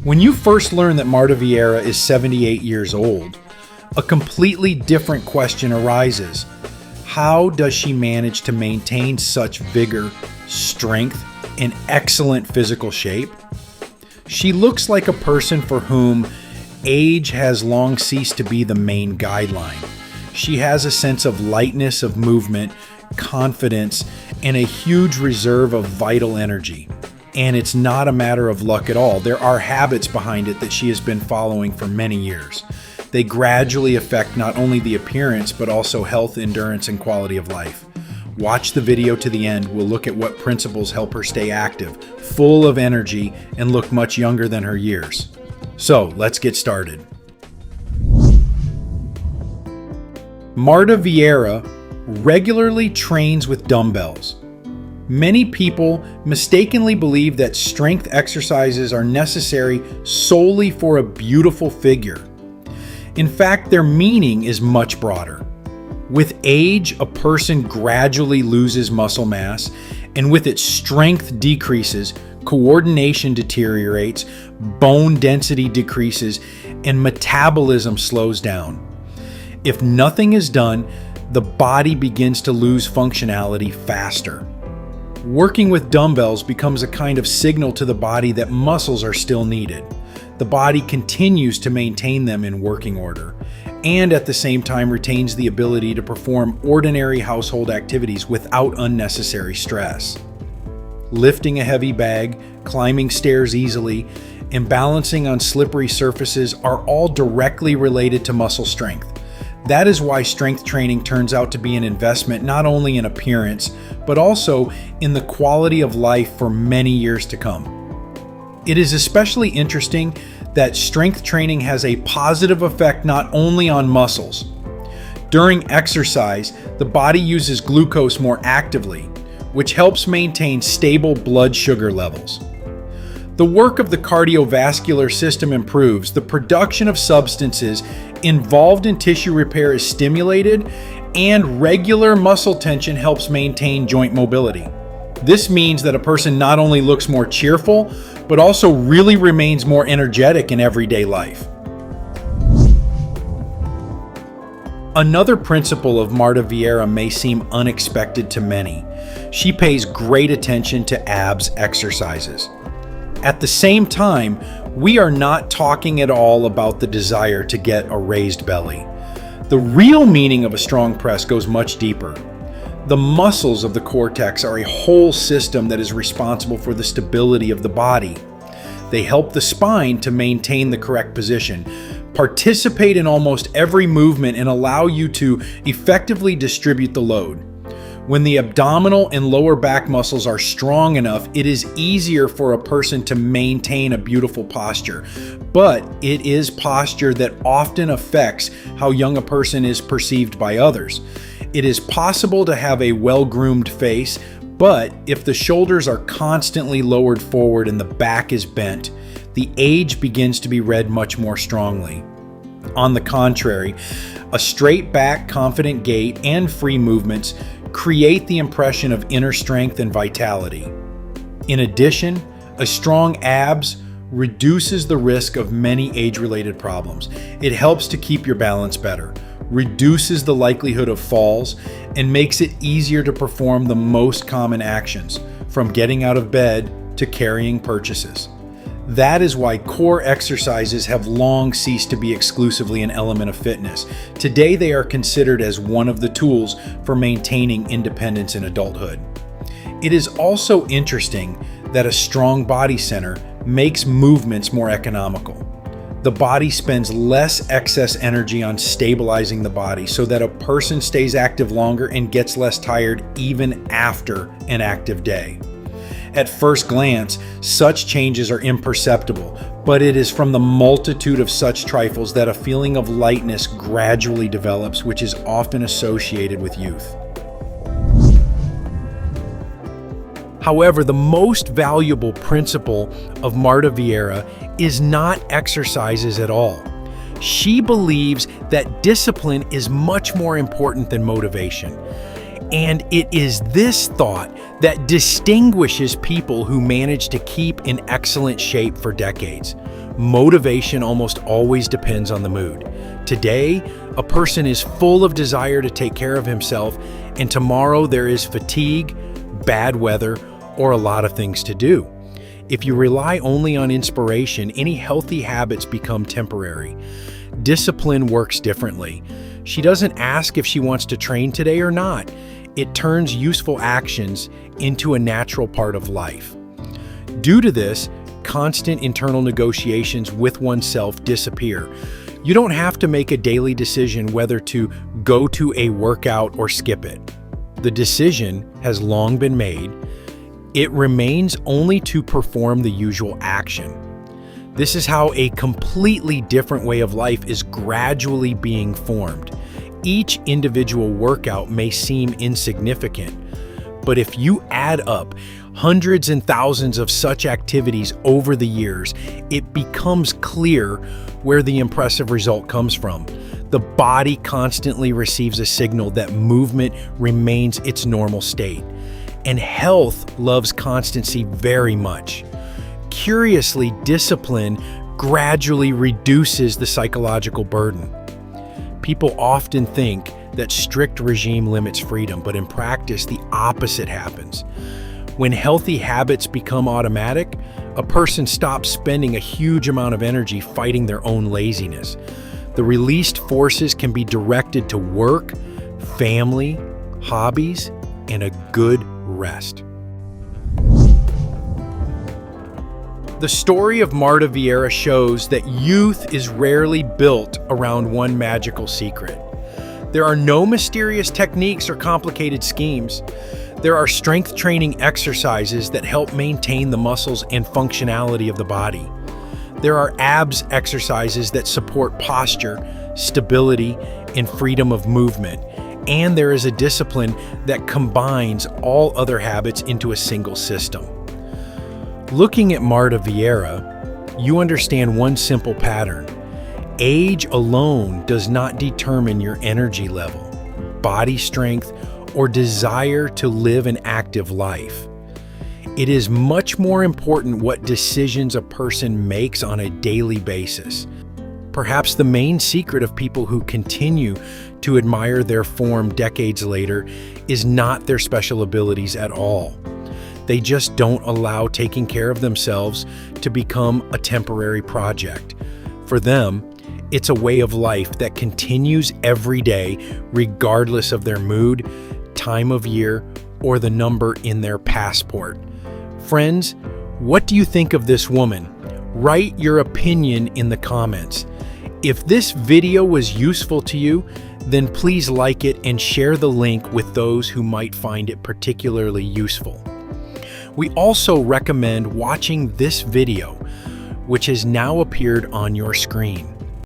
When you first learn that Marta Vieira is 78 years old, a completely different question arises. How does she manage to maintain such vigor, strength, and excellent physical shape? She looks like a person for whom age has long ceased to be the main guideline. She has a sense of lightness of movement, confidence, and a huge reserve of vital energy. And it's not a matter of luck at all. There are habits behind it that she has been following for many years. They gradually affect not only the appearance, but also health, endurance, and quality of life. Watch the video to the end. We'll look at what principles help her stay active, full of energy, and look much younger than her years. So let's get started. Marta Vieira regularly trains with dumbbells. Many people mistakenly believe that strength exercises are necessary solely for a beautiful figure. In fact, their meaning is much broader. With age, a person gradually loses muscle mass, and with it, strength decreases, coordination deteriorates, bone density decreases, and metabolism slows down. If nothing is done, the body begins to lose functionality faster. Working with dumbbells becomes a kind of signal to the body that muscles are still needed. The body continues to maintain them in working order, and at the same time retains the ability to perform ordinary household activities without unnecessary stress. Lifting a heavy bag, climbing stairs easily, and balancing on slippery surfaces are all directly related to muscle strength. That is why strength training turns out to be an investment not only in appearance, but also in the quality of life for many years to come. It is especially interesting that strength training has a positive effect not only on muscles. During exercise, the body uses glucose more actively, which helps maintain stable blood sugar levels. The work of the cardiovascular system improves, the production of substances involved in tissue repair is stimulated, and regular muscle tension helps maintain joint mobility. This means that a person not only looks more cheerful, but also really remains more energetic in everyday life. Another principle of Marta Vieira may seem unexpected to many. She pays great attention to abs exercises. At the same time, we are not talking at all about the desire to get a raised belly. The real meaning of a strong press goes much deeper. The muscles of the cortex are a whole system that is responsible for the stability of the body. They help the spine to maintain the correct position, participate in almost every movement, and allow you to effectively distribute the load. When the abdominal and lower back muscles are strong enough, it is easier for a person to maintain a beautiful posture. But it is posture that often affects how young a person is perceived by others. It is possible to have a well-groomed face, but if the shoulders are constantly lowered forward and the back is bent, the age begins to be read much more strongly. On the contrary, a straight back, confident gait, and free movements create the impression of inner strength and vitality. In addition, a strong abs reduces the risk of many age-related problems. It helps to keep your balance better, reduces the likelihood of falls, and makes it easier to perform the most common actions, from getting out of bed to carrying purchases. That is why core exercises have long ceased to be exclusively an element of fitness. Today, they are considered as one of the tools for maintaining independence in adulthood. It is also interesting that a strong body center makes movements more economical. The body spends less excess energy on stabilizing the body so that a person stays active longer and gets less tired even after an active day. At first glance, such changes are imperceptible, but it is from the multitude of such trifles that a feeling of lightness gradually develops, which is often associated with youth. However, the most valuable principle of Marta Vieira is not exercises at all. She believes that discipline is much more important than motivation. And it is this thought that distinguishes people who manage to keep in excellent shape for decades. Motivation almost always depends on the mood. Today, a person is full of desire to take care of himself, and tomorrow there is fatigue, bad weather, or a lot of things to do. If you rely only on inspiration, any healthy habits become temporary. Discipline works differently. She doesn't ask if she wants to train today or not. It turns useful actions into a natural part of life. Due to this, constant internal negotiations with oneself disappear. You don't have to make a daily decision whether to go to a workout or skip it. The decision has long been made. It remains only to perform the usual action. This is how a completely different way of life is gradually being formed. Each individual workout may seem insignificant, but if you add up hundreds and thousands of such activities over the years, it becomes clear where the impressive result comes from. The body constantly receives a signal that movement remains its normal state. And health loves constancy very much. Curiously, discipline gradually reduces the psychological burden. People often think that strict regime limits freedom, but in practice, the opposite happens. When healthy habits become automatic, a person stops spending a huge amount of energy fighting their own laziness. The released forces can be directed to work, family, hobbies, and a good rest. The story of Marta Vieira shows that youth is rarely built around one magical secret. There are no mysterious techniques or complicated schemes. There are strength training exercises that help maintain the muscles and functionality of the body. There are abs exercises that support posture, stability, and freedom of movement. And there is a discipline that combines all other habits into a single system. Looking at Marta Vieira, you understand one simple pattern. Age alone does not determine your energy level, body strength, or desire to live an active life. It is much more important what decisions a person makes on a daily basis. Perhaps the main secret of people who continue to admire their form decades later is not their special abilities at all. They just don't allow taking care of themselves to become a temporary project. For them, it's a way of life that continues every day, regardless of their mood, time of year, or the number in their passport. Friends, what do you think of this woman? Write your opinion in the comments. If this video was useful to you, then please like it and share the link with those who might find it particularly useful. We also recommend watching this video, which has now appeared on your screen.